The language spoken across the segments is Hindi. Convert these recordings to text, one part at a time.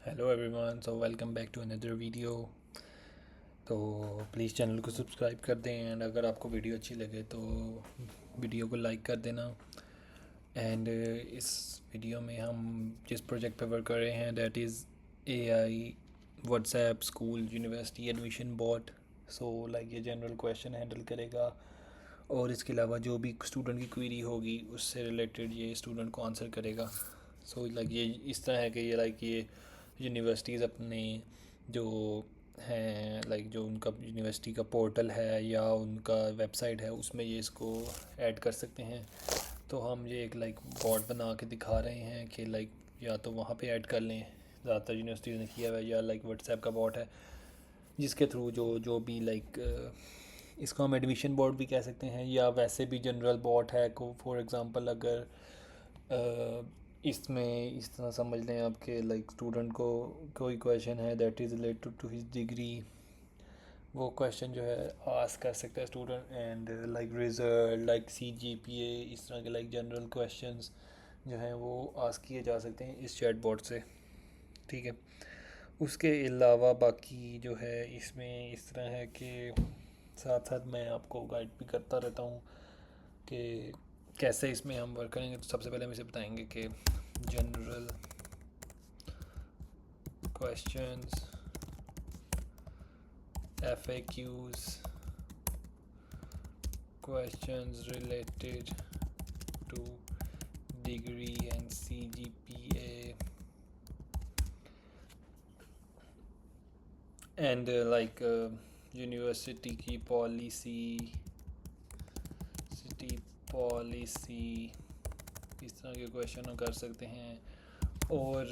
Hello everyone, so welcome back to another video. तो प्लीज़ चैनल को सब्सक्राइब कर दें एंड अगर आपको वीडियो अच्छी लगे तो वीडियो को लाइक कर देना। एंड इस वीडियो में हम जिस प्रोजेक्ट पे वर्क कर रहे हैं that is AI WhatsApp school university admission bot. So like ये जनरल क्वेश्चन हैंडल करेगा और इसके अलावा जो भी स्टूडेंट की क्वेरी होगी उससे रिलेटेड ये स्टूडेंट को आंसर करेगा। सो लाइक ये इस तरह है कि ये यूनिवर्सिटीज़ अपने जो हैं जो उनका यूनिवर्सिटी का पोर्टल है या उनका वेबसाइट है उसमें ये इसको ऐड कर सकते हैं। तो हम ये एक बॉट बना के दिखा रहे हैं कि या तो वहाँ पे ऐड कर लें, ज़्यादातर यूनिवर्सिटीज़ ने किया हुआ है, या व्हाट्सएप का बॉट है जिसके थ्रू जो जो भी इसको हम एडमिशन बोर्ड भी कह सकते हैं या वैसे भी जनरल बॉट है को फॉर एग्ज़ाम्पल अगर इसमें इस तरह समझ लें आपके स्टूडेंट को कोई क्वेश्चन है that is related to his degree, वो क्वेश्चन जो है आस्क कर सकता है स्टूडेंट। एंड रिजल्ट CGPA इस तरह के जनरल क्वेश्चंस जो हैं वो आस्क किए जा सकते हैं इस चैट बोर्ड से। ठीक है, उसके अलावा बाकी जो है इसमें इस तरह है कि साथ साथ मैं आपको गाइड भी करता रहता हूँ कि कैसे इसमें हम वर्क करेंगे। तो सबसे पहले हम इसे बताएंगे कि general questions, FAQs, questions related to degree and CGPA and university की सिटी पॉलिसी, इस तरह के क्वेश्चन हम कर सकते हैं। और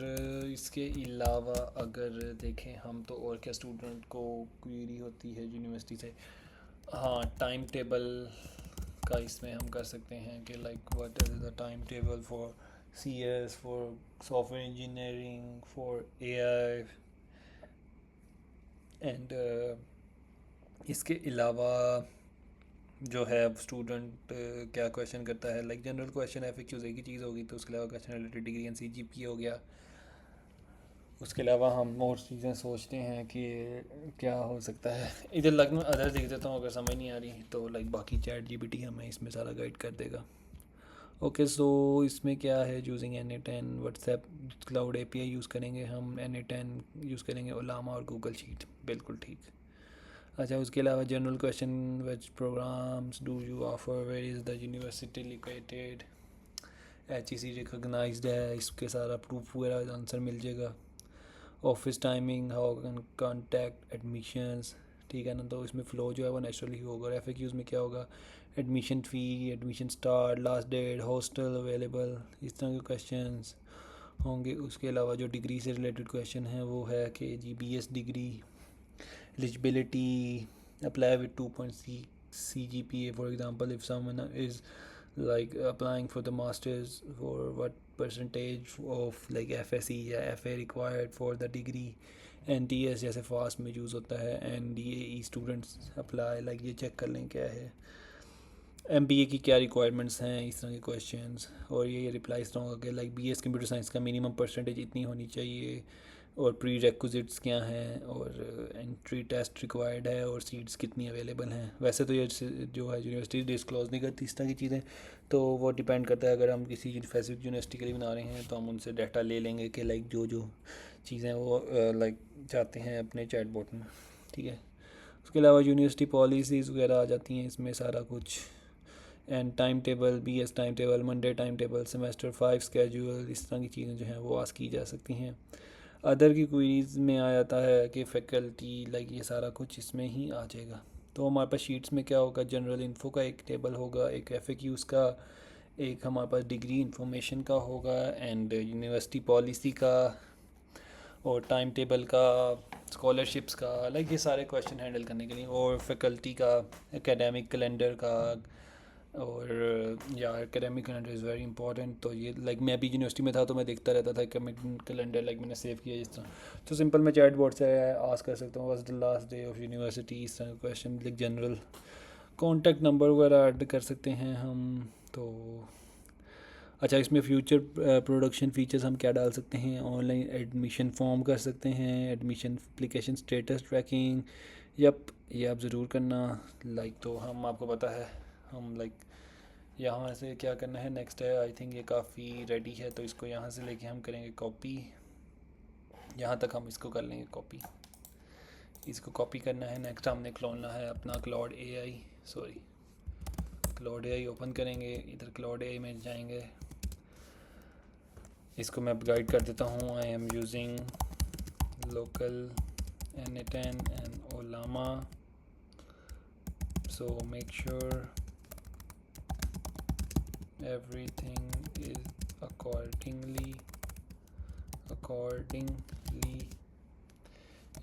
इसके अलावा अगर देखें हम तो और क्या स्टूडेंट को क्वेरी होती है यूनिवर्सिटी से, हाँ टाइम टेबल का इसमें हम कर सकते हैं कि what is the time table for CS, for software engineering, for AI। And इसके अलावा जो है स्टूडेंट क्या क्वेश्चन करता है, जनरल क्वेश्चन FAQs एक ही चीज़ होगी, तो उसके अलावा question related degree and CGPA हो गया। उसके अलावा हम और चीज़ें सोचते हैं कि क्या हो सकता है। इधर में अदर देख देता हूँ, अगर समझ नहीं आ रही तो बाकी ChatGPT हमें इसमें सारा गाइड कर देगा। ओके, सो इसमें क्या है, using NA10 WhatsApp cloud API use करेंगे हम, NA10 यूज़ करेंगे, ओलामा और गूगल शीट, बिल्कुल ठीक। अच्छा, उसके अलावा general question which programs do you offer, where is the university located, HEC recognised है, इसके सारा प्रूफ वगैरह आंसर मिल जाएगा। Office timing, how can contact admissions, ठीक है ना, तो इसमें फ़्लो जो है वो नेचुरली होगा। और FAQs में क्या होगा, admission fee, admission start, last date, hostel available, इस तरह के क्वेश्चंस होंगे। उसके अलावा जो डिग्री से रिलेटेड क्वेश्चन है वो है कि जी BS degree, eligibility, apply with 2.6 CGPA for example, if someone is applying for the masters, for what percentage of FSE या FA required for the degree। NTS जैसे फास्ट में यूज़ होता है, NDAE स्टूडेंट्स अप्लाई, ये चेक कर लें क्या है। MBA की क्या रिक्वायरमेंट्स हैं, इस तरह के क्वेश्चंस। और ये रिप्लाई इस तरह होगा कि BS कंप्यूटर साइंस का मिनिमम परसेंटेज इतनी होनी चाहिए, और प्री रेक्विजिट्स क्या हैं, और एंट्री टेस्ट रिक्वायर्ड है, और सीट्स कितनी अवेलेबल हैं। वैसे तो ये जो है यूनिवर्सिटी डिस्क्लोज नहीं करती इस तरह की चीज़ें, तो वो डिपेंड करता है। अगर हम किसी स्पेसिफिक यूनिवर्सिटी के लिए बना रहे हैं तो हम उनसे डाटा ले लेंगे कि जो जो चीज़ें वो चाहते हैं अपने चैट बोट में, ठीक है। उसके अलावा यूनिवर्सिटी पॉलिसीज़ वगैरह आ जाती हैं इसमें सारा कुछ। And time table, BS time table, Monday time table, semester 5 schedule, इस तरह की चीज़ें जो हैं वो आस्क की जा सकती हैं। अदर की क्वेरीज में आ जाता है कि फैकल्टी, ये सारा कुछ इसमें ही आ जाएगा। तो हमारे पास शीट्स में क्या होगा, जनरल इन्फो का एक टेबल होगा, एक FAQs का, एक हमारे पास डिग्री इंफॉर्मेशन का होगा, एंड यूनिवर्सिटी पॉलिसी का, और टाइम टेबल का, स्कॉलरशिप्स का, ये सारे क्वेश्चन हैंडल करने के लिए, और फैकल्टी का, एकेडमिक कैलेंडर का। और या academic calendar is very important. तो ये मैं भी यूनिवर्सिटी में था तो मैं देखता रहता था एकेडमिक कैलेंडर, मैंने सेव किया इस तरह। तो सिंपल मैं चैट बोर्ड से आस्क कर सकता हूँ, was the last day of university, इस तरह क्वेश्चन। जनरल कॉन्टैक्ट नंबर वगैरह ऐड कर सकते हैं हम। तो अच्छा, इसमें फ्यूचर प्रोडक्शन फ़ीचर्स हम क्या डाल सकते हैं? ऑनलाइन एडमिशन फॉर्म कर सकते हैं, admission application status tracking. Yup, ये आप ज़रूर करना। लाइक तो हम आपको पता है हम लाइक यहाँ से क्या करना है नेक्स्ट है। आई थिंक ये काफ़ी रेडी है, तो इसको यहाँ से लेके हम करेंगे कॉपी। यहाँ तक हम इसको कर लेंगे कॉपी। इसको कॉपी करना है। नेक्स्ट हमने खोलना है अपना Claude AI, sorry Claude AI open करेंगे। इधर क्लाउड एआई में जाएंगे। इसको मैं गाइड कर देता हूँ। I am using local N10 and Olama, so make sure everything is accordingly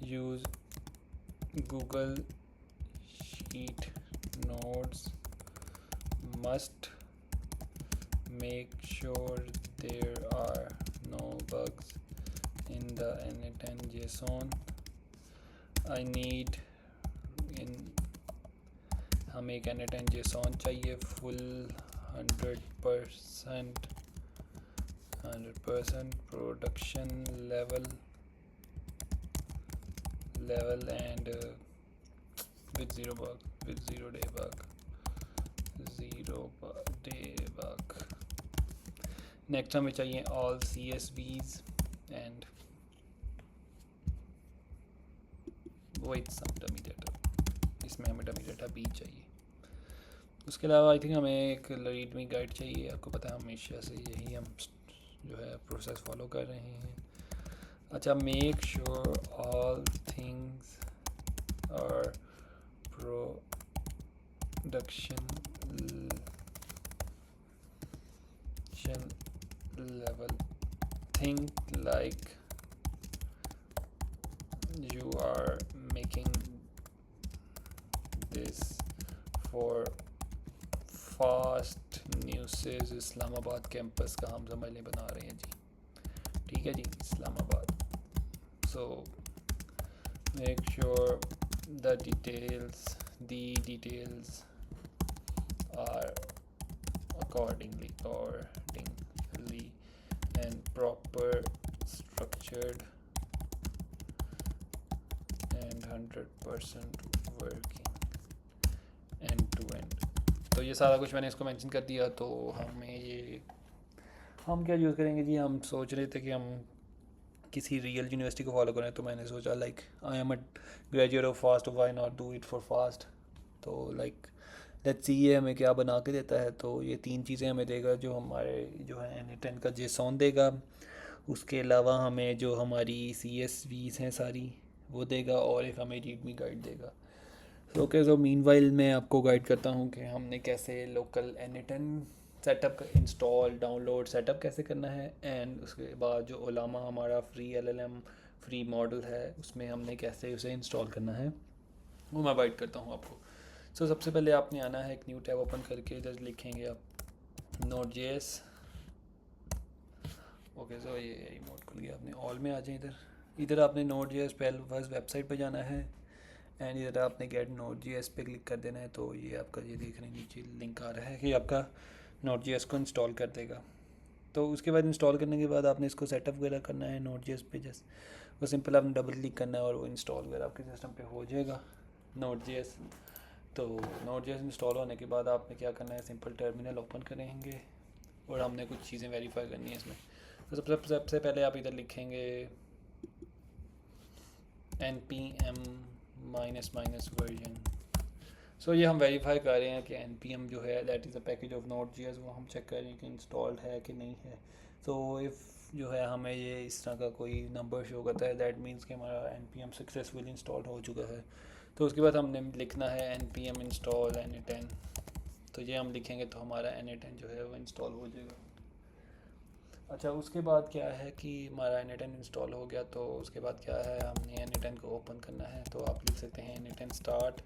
use Google Sheet Notes, must make sure there are no bugs in the N10 JSON. I need in हमें एक N10 JSON चाहिए full 100% production level and with zero day bug. Next हमें चाहिए all CSVs and with some dummy data। इसमें हमें डमी डाटा भी चाहिए। उसके अलावा आई थिंक हमें एक रीडमी गाइड चाहिए। आपको पता है हमेशा से यही हम जो है प्रोसेस फॉलो कर रहे हैं। अच्छा, मेक श्योर ऑल थिंग्स और production level, think like you are making this for FAST NUCES Islamabad campus का हम समझने बना रहे हैं जी। ठीक है जी, Islamabad. So make sure the details are accordingly and proper structured and 100% working end to end। तो ये सारा कुछ मैंने इसको मेंशन कर दिया। तो हम क्या यूज़ करेंगे जी? हम सोच रहे थे कि हम किसी रियल यूनिवर्सिटी को फॉलो करें। तो मैंने सोचा like I am a graduate of fast, why not do it for fast. तो लाइक लेट्स सी ये हमें क्या बना के देता है। तो ये 3 चीज़ें हमें देगा। जो हमारे जो है N10 का JSON देगा, उसके अलावा हमें जो हमारी CSVs हैं सारी वो देगा, और एक हमें रीडमी गाइड देगा। ओके, सो मीनवाइल मैं आपको गाइड करता हूँ कि हमने कैसे local N10 setup install download setup कैसे करना है। एंड उसके बाद जो ओलामा हमारा फ्री LLM फ्री मॉडल है उसमें हमने कैसे उसे इंस्टॉल करना है वो मैं गाइड करता हूँ आपको। सो सबसे पहले आपने आना है, एक न्यू टैब ओपन करके इधर लिखेंगे आप Node.js। ओके, सो ये रिमोट खुल गया। आपने ऑल में आ जाए। इधर आपने Node.js पहले फर्स्ट वेबसाइट पे जाना है एंड इधर आपने गेट Node.js पे क्लिक कर देना है। तो ये आपका ये देख रहे हैं नीचे लिंक आ रहा है कि आपका Node.js को इंस्टॉल कर देगा। तो उसके बाद इंस्टॉल करने के बाद आपने इसको सेटअप वगैरह करना है Node.js पे। जस्ट वो सिंपल आपने डबल क्लिक करना है और वो इंस्टॉल वगैरह आपके सिस्टम पे हो जाएगा Node.js। तो Node.js इंस्टॉल होने के बाद आपने क्या करना है, सिंपल टर्मिनल ओपन करेंगे और हमने कुछ चीज़ें वेरीफाई करनी है इसमें। तो सबसे पहले आप इधर लिखेंगे npm -version। सो ये हम वेरीफाई कर रहे हैं कि npm जो है that is a package of Node.js, वो हम चेक कर रहे हैं कि इंस्टॉल्ड है कि नहीं है। सो इफ़ जो है हमें ये इस तरह का कोई नंबर शो करता है दैट मीन्स कि हमारा npm सक्सेसफुली इंस्टॉल हो चुका है। तो उसके बाद हमने लिखना है npm install N10। तो ये हम लिखेंगे तो हमारा N10 जो है वो इंस्टॉल हो जाएगा। अच्छा, उसके बाद क्या है कि हमारा N10 इंस्टॉल हो गया। तो उसके बाद क्या है, हमने N10 को ओपन करना है। तो आप लिख सकते हैं N10 स्टार्ट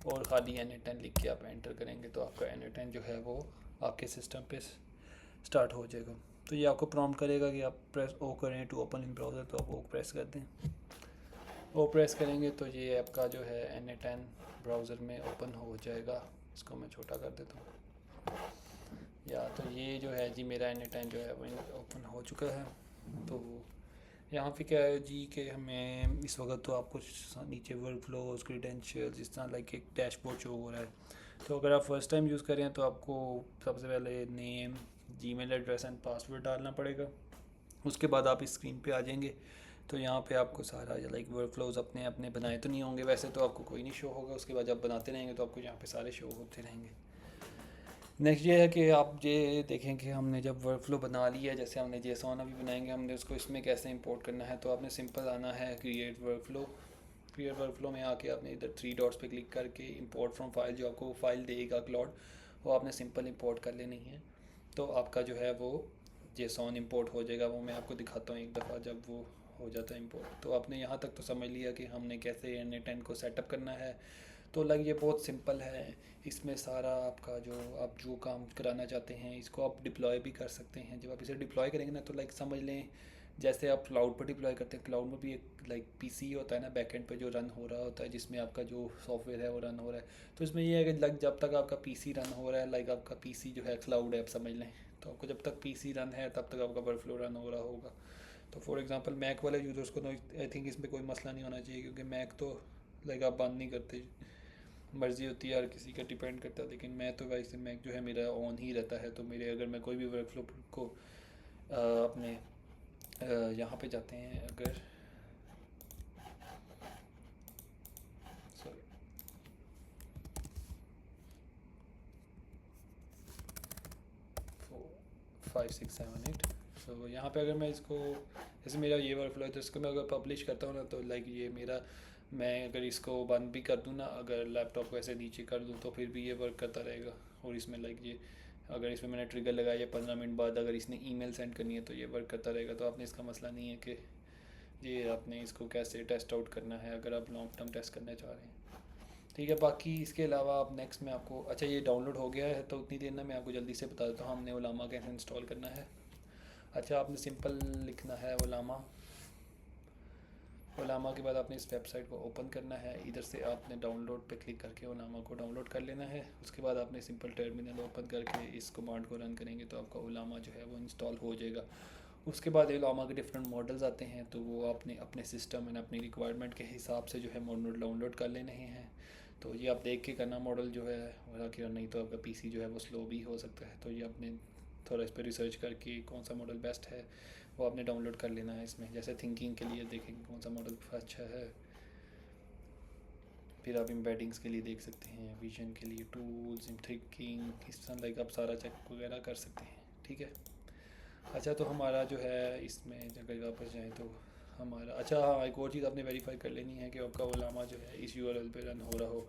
और ख़ाली N10 लिख के आप एंटर करेंगे तो आपका N10 जो है वो आपके सिस्टम पे स्टार्ट हो जाएगा। तो ये आपको प्रॉम्प्ट करेगा कि आप प्रेस ओ करें टू ओपन इन ब्राउज़र। तो आप ओ प्रेस कर दें। ओ प्रेस करेंगे तो ये आपका जो है N10 ब्राउज़र में ओपन हो जाएगा। इसको मैं छोटा कर देता हूँ। या तो ये जो है जी मेरा N10 जो है वो ओपन हो चुका है। तो यहाँ पे क्या है जी कि हमें इस वक्त तो आपको नीचे वर्क फ्लोज क्रीडेंशियल्स जिस तरह लाइक एक डैशबोर्ड शो हो रहा है। तो अगर आप फर्स्ट टाइम यूज़ करें तो आपको सबसे पहले name, Gmail address and password डालना पड़ेगा। उसके बाद आप इस स्क्रीन पे आ जाएंगे। तो यहाँ पे आपको सारा लाइक वर्क फ्लोज अपने अपने बनाए तो नहीं होंगे, वैसे तो आपको कोई नहीं शो होगा। उसके बाद जब बनाते रहेंगे तो आपको यहाँ पे सारे शो होते रहेंगे। नेक्स्ट ये है कि आप ये देखें कि हमने जब वर्क फ्लो बना लिया, जैसे हमने जेसॉन अभी बनाएंगे, हमने उसको इसमें कैसे इंपोर्ट करना है। तो आपने सिंपल आना है create work flow. Create work flow में आके आपने इधर थ्री डॉट्स पे क्लिक करके इंपोर्ट फ्रॉम फाइल, जो आपको फाइल देगा क्लाउड, वो आपने सिंपल इंपोर्ट कर लेनी है। तो आपका जो है वो जेसॉन इंपोर्ट हो जाएगा। वो मैं आपको दिखाता हूँ एक दफ़ा जब वो हो जाता है इंपोर्ट। तो आपने यहाँ तक तो समझ लिया कि हमने कैसे N10 को सेटअप करना है। तो लग ये बहुत सिंपल है। इसमें सारा आपका जो आप जो काम कराना चाहते हैं इसको आप डिप्लॉय भी कर सकते हैं। जब आप इसे डिप्लॉय करेंगे ना तो लाइक समझ लें जैसे आप क्लाउड पर डिप्लॉय करते हैं, क्लाउड में भी एक लाइक पीसी होता है ना बैकएंड पे जो रन हो रहा होता है, जिसमें आपका जो सॉफ्टवेयर है वो रन हो रहा है। तो इसमें ये है कि लाइक जब तक आपका पीसी रन हो रहा है, लाइक आपका पीसी जो है क्लाउड है आप समझ लें, तो आपको जब तक पीसी रन है तब तक आपका वर्कफ्लो रन हो रहा होगा। तो फॉर एग्जांपल मैक वाले यूज़र्स को तो आई थिंक इसमें कोई मसला नहीं होना चाहिए, क्योंकि मैक तो लाइक आप बंद नहीं करते, मर्ज़ी होती है हर किसी का, डिपेंड करता है। लेकिन मैं तो वैसे मैक जो है मेरा ऑन ही रहता है। तो मेरे अगर मैं कोई भी वर्कफ्लो को अपने यहाँ पे जाते हैं, अगर सॉरी 4 5 6 7 8, तो यहाँ पे अगर मैं इसको जैसे मेरा ये वर्कफ्लो है तो इसको मैं अगर पब्लिश करता हूँ ना तो लाइक ये मेरा, मैं अगर इसको बंद भी कर दूँ ना, अगर लैपटॉप को ऐसे नीचे कर दूँ तो फिर भी ये वर्क करता रहेगा। और इसमें लाइक ये अगर इसमें मैंने ट्रिगर लगाया या 15 मिनट बाद अगर इसने ईमेल सेंड करनी है तो ये वर्क करता रहेगा। तो आपने इसका मसला नहीं है कि ये आपने इसको कैसे टेस्ट आउट करना है अगर आप लॉन्ग टर्म टेस्ट करना चाह रहे हैं। ठीक है, बाकी इसके अलावा आप नेक्स्ट में आपको, अच्छा ये डाउनलोड हो गया है तो उतनी देर ना मैं आपको जल्दी से बता देता हूँ हमने ओलामा कैसे इंस्टॉल करना है। अच्छा आपने सिंपल लिखना है ओलामा। ओलामा के बाद आपने इस वेबसाइट को ओपन करना है, इधर से आपने डाउनलोड पे क्लिक करके ओलामा को डाउनलोड कर लेना है। उसके बाद आपने सिंपल टर्मिनल ओपन करके इस कमांड को रन करेंगे तो आपका ओलामा जो है वो इंस्टॉल हो जाएगा। उसके बाद ओलामा के डिफरेंट मॉडल्स आते हैं, तो वो आपने अपने सिस्टम एंड अपनी रिक्वायरमेंट के हिसाब से जो है मॉडल डाउनलोड कर लेने हैं। तो ये आप देख के करना मॉडल जो है, हालांकि नहीं तो आपका पीसी जो है वो स्लो भी हो सकता है। तो ये आपने थोड़ा इस पर रिसर्च करके कौन सा मॉडल बेस्ट है वो आपने डाउनलोड कर लेना है। इसमें जैसे थिंकिंग के लिए देखेंगे कौन सा मॉडल अच्छा है, फिर आप एम्बेडिंग्स के लिए देख सकते हैं, विजन के लिए टूल्स, थिंकिंग, इस तरह लाइक आप सारा चेक वगैरह कर सकते हैं। ठीक है। अच्छा तो हमारा जो है इसमें अगर वापस जाएँ तो हमारा, अच्छा हाँ एक और चीज़ आपने वेरीफाई कर लेनी है कि आपका ओलामा जो है इस यूआरएल पे रन हो रहा हो।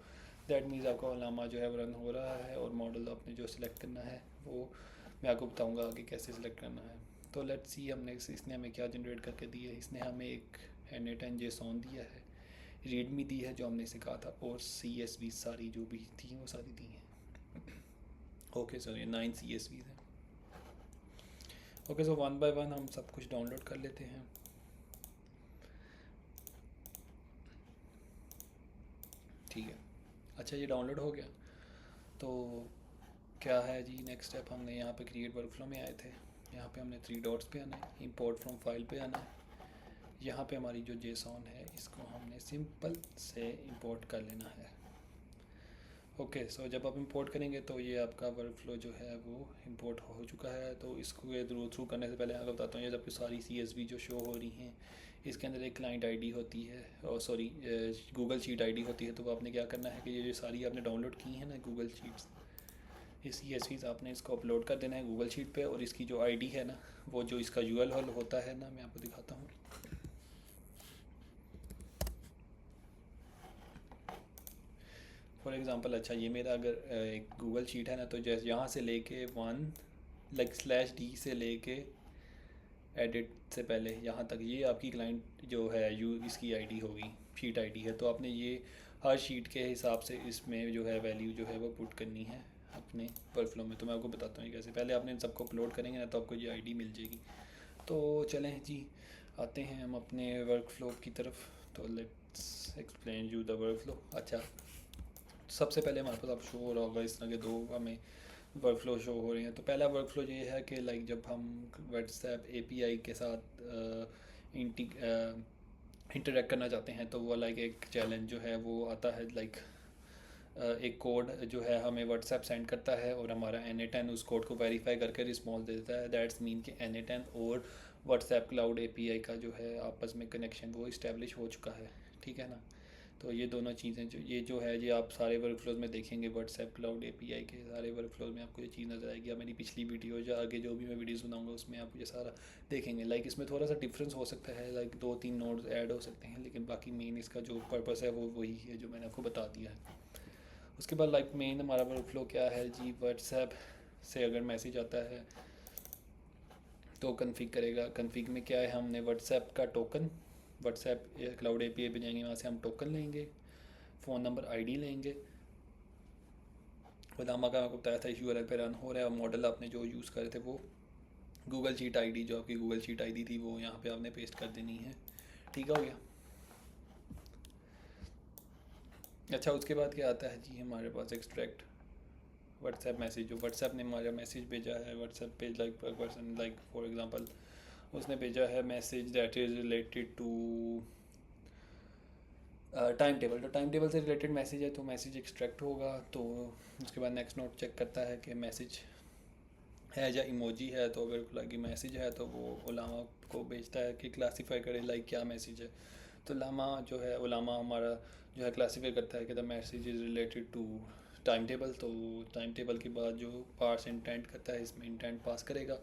दैट मीन्स आपका ओलामा जो है वो रन हो रहा है। और मॉडल आपने जो सिलेक्ट करना है वो मैं आपको बताऊंगा आगे कैसे सिलेक्ट करना है। तो लेट्स सी हमने इसने हमें क्या जनरेट करके दी है। इसने हमें एक N10 JSON दिया है, रीडमी दी है जो हमने सिखा था, और CSV सारी जो भी थी वो सारी दी हैं। ओके सर ये 9 CSV हैं। Okay so one by one हम सब कुछ डाउनलोड कर लेते हैं। ठीक है, अच्छा ये डाउनलोड हो गया। तो क्या है जी नेक्स्ट स्टेप, हमने यहाँ पे क्रिएट वर्कफ्लो में आए थे, यहाँ पे हमने थ्री डॉट्स पे आना है, इंपोर्ट फ्रॉम फाइल पे आना है। यहाँ पे हमारी जो जेसॉन है इसको हमने सिंपल से इंपोर्ट कर लेना है। ओके सो जब आप इंपोर्ट करेंगे तो ये आपका वर्कफ्लो जो है वो इंपोर्ट हो चुका है। तो इसको थ्रू करने से पहले आपको बताता हूँ, ये जबकि सारी CSV जो शो हो रही हैं इसके अंदर एक क्लाइंट आईडी होती है, और सॉरी गूगल शीट आईडी होती है। तो आपने क्या करना है कि ये जो सारी आपने डाउनलोड की हैं ना गूगल शीट्स, ये CSVs आपने इसको अपलोड कर देना है गूगल शीट पे। और इसकी जो आईडी है ना, वो जो इसका URL होता है ना, मैं आपको दिखाता हूँ। फॉर एग्ज़ाम्पल अच्छा ये मेरा अगर एक गूगल शीट है ना, तो जैसे यहाँ से लेके वन लाइक /D से लेके एडिट से पहले यहाँ तक ये आपकी क्लाइंट जो है इसकी आईडी होगी, शीट आईडी है। तो आपने ये हर शीट के हिसाब से इसमें जो है वैल्यू जो है वो पुट करनी है अपने वर्कफ्लो में। तो मैं आपको बताता हूँ कैसे, पहले आपने इन सबको अपलोड करेंगे ना तो आपको ये आईडी मिल जाएगी। तो चलें जी आते हैं हम अपने वर्कफ्लो की तरफ। तो let's explain you the workflow. अच्छा सबसे पहले हमारे पास आप शो हो रहा होगा इस तरह के दो हमें वर्क फ्लो शो हो रहे हैं। तो पहला वर्क फ्लो ये है कि लाइक जब हम व्हाट्सएप एपीआई के साथ इंटरेक्ट करना चाहते हैं तो वो लाइक एक चैलेंज जो है वो आता है लाइक एक कोड जो है हमें व्हाट्सएप सेंड करता है और हमारा N8N उस कोड को वेरीफाई करके रिस्पॉन्स देता है। दैट्स मीन कि N8N और व्हाट्सएप क्लाउड एपीआई का जो है आपस में कनेक्शन वो इस्टेब्लिश हो चुका है, ठीक है ना। तो ये दोनों चीज़ें जो है ये आप सारे वर्क फ्लोज में देखेंगे, व्हाट्सएप क्लाउड एपीआई के सारे वर्क फ्लोज में आपको ये चीज़ नज़र आएगी। या मेरी पिछली वीडियो या आगे जो भी मैं वीडियोस बनाऊंगा उसमें आप ये सारा देखेंगे। लाइक इसमें थोड़ा सा डिफरेंस हो सकता है, लाइक 2-3 नोड्स ऐड हो सकते हैं, लेकिन बाकी मेन इसका जो पर्पस है वो वही है जो मैंने आपको बता दिया है। उसके बाद लाइक मेन हमारा वर्क फ्लो क्या है जी, व्हाट्सएप से अगर मैसेज आता है तो कन्फिग करेगा। कन्फिग में क्या है, हमने व्हाट्सएप का टोकन, व्हाट्सएप क्लाउड एपीआई पे जाएंगे, वहाँ से हम टोकन लेंगे, फ़ोन नंबर आईडी लेंगे। उलामा का आपको बताया था यूआरएल पे रन हो रहा है, और मॉडल आपने जो यूज़ करे थे वो गूगल शीट आईडी, जो आपकी गूगल शीट आईडी थी वो यहाँ पे आपने पेस्ट कर देनी है, ठीक हो गया। अच्छा, उसके बाद क्या आता है जी हमारे पास एक्सट्रैक्ट व्हाट्सएप मैसेज। जो व्हाट्सएप ने हमारा मैसेज भेजा है व्हाट्सएप पे, like person like for example उसने भेजा है message that is related to time table. तो टाइम टेबल से रिलेटेड मैसेज है तो मैसेज एक्सट्रैक्ट होगा। तो उसके बाद नेक्स्ट नोट चेक करता है कि मैसेज है या इमोजी है। तो अगर लाइक मैसेज है तो वो उलामा को भेजता है कि क्लासीफाई करे लाइक क्या मैसेज है। तो लामा जो है उलामा हमारा जो है क्लासीफाई करता है कि the message is related to time table. तो टाइम टेबल के बाद जो पार्स इंटेंट करता है इसमें इंटेंट पास करेगा।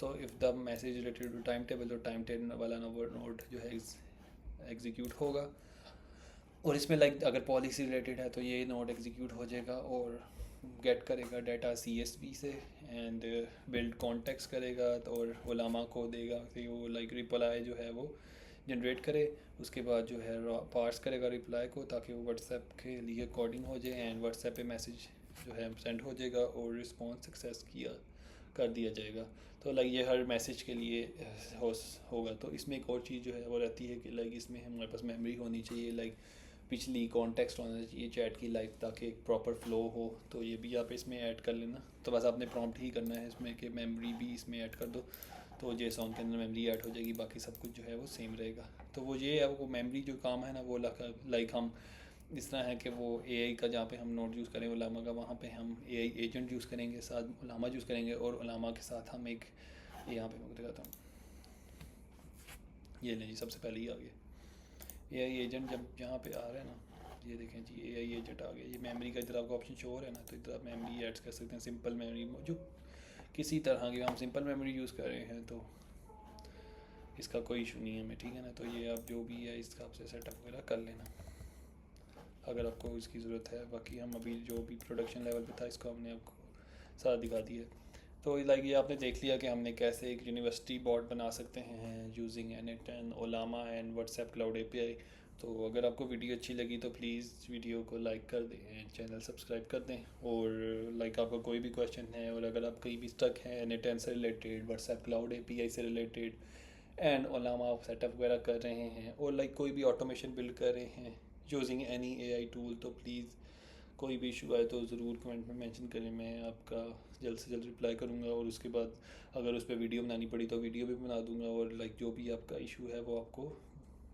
तो if the message related to time table, तो टाइम टेबल वाला नोड जो है एग्जीक्यूट होगा। और इसमें लाइक अगर पॉलिसी रिलेटेड है तो ये नोड एग्जीक्यूट हो जाएगा और गेट करेगा डाटा CSV से एंड बिल्ड कॉन्टेक्स्ट करेगा। तो और उलामा को देगा कि वो लाइक रिप्लाई जो है वो जनरेट करे। उसके बाद जो है पार्स करेगा रिप्लाई को ताकि वो व्हाट्सएप के लिए कोडिंग हो जाए एंड व्हाट्सएप पे मैसेज जो है सेंड हो जाएगा और रिस्पॉन्स सक्सेस किया कर दिया जाएगा। तो लाइक ये हर मैसेज के लिए होगा। तो इसमें एक और चीज़ जो है वो रहती है कि लाइक इसमें हमारे पास मेमोरी होनी चाहिए, लाइक पिछली कॉन्टेक्स्ट होना चाहिए चैट की लाइक, ताकि एक प्रॉपर फ्लो हो। तो ये भी आप इसमें ऐड कर लेना। तो बस आपने प्रॉम्प्ट ही करना है इसमें कि मेमोरी भी इसमें ऐड कर दो, तो जेसॉन के अंदर मेमोरी ऐड हो जाएगी, बाकी सब कुछ जो है वो सेम रहेगा। तो वो ये है, वो मेमोरी जो काम है ना वो लाइक हम इस तरह है कि वो AI का जहाँ पे हम नोट यूज़ करें उलामा का, वहाँ पे हम AI एजेंट यूज़ करेंगे, साथ उलामा यूज़ करेंगे, और उलामा के साथ हम एक यहाँ पे मैं दिखाता हूँ, ये लें जी सबसे पहले ही आ गया AI एजेंट। जब यहाँ पे आ रहा है ना, ये देखें जी AI एजेंट आ गया। ये मेमोरी का इधर आपको ऑप्शन शो हो रहा है ना, तो इधर आप मेमोरी ऐड कर सकते हैं। सिंपल मेमोरी जो किसी तरह की हम सिंपल मेमोरी यूज़ कर रहे हैं तो इसका कोई इशू नहीं है हमें, ठीक है ना। तो ये आप जो भी है इसका आपसे सेटअप वगैरह कर लेना अगर आपको इसकी ज़रूरत है। बाकी हम अभी जो भी प्रोडक्शन लेवल पे था इसको हमने आपको सारा दिखा दिया। तो लाइक ये आपने देख लिया कि हमने कैसे एक यूनिवर्सिटी बॉट बना सकते हैं using N8N Ollama and WhatsApp cloud API। तो अगर आपको वीडियो अच्छी लगी तो प्लीज़ वीडियो को लाइक कर दें, चैनल सब्सक्राइब कर दें। और लाइक आपका कोई भी क्वेश्चन है और अगर आप कहीं भी स्टक हैं N8N से रिलेटेड, व्हाट्सएप क्लाउड API से रिलेटेड एंड उलामा आप सेटअप वगैरह कर रहे हैं, और लाइक कोई भी ऑटोमेशन बिल्ड कर रहे हैं यूजिंग एनी AI टूल, तो प्लीज़ कोई भी इशू आए तो ज़रूर कमेंट में मेंशन करें। मैं आपका जल्द से जल्द रिप्लाई करूँगा। और उसके बाद अगर उस पर वीडियो बनानी पड़ी तो वीडियो भी बना दूँगा, और लाइक जो भी आपका इशू है वो आपको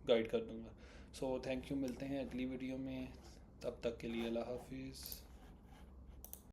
गाइड कर दूँगा। सो थैंक यू, मिलते हैं अगली वीडियो में, तब तक के लिए अल्लाह हाफिज़।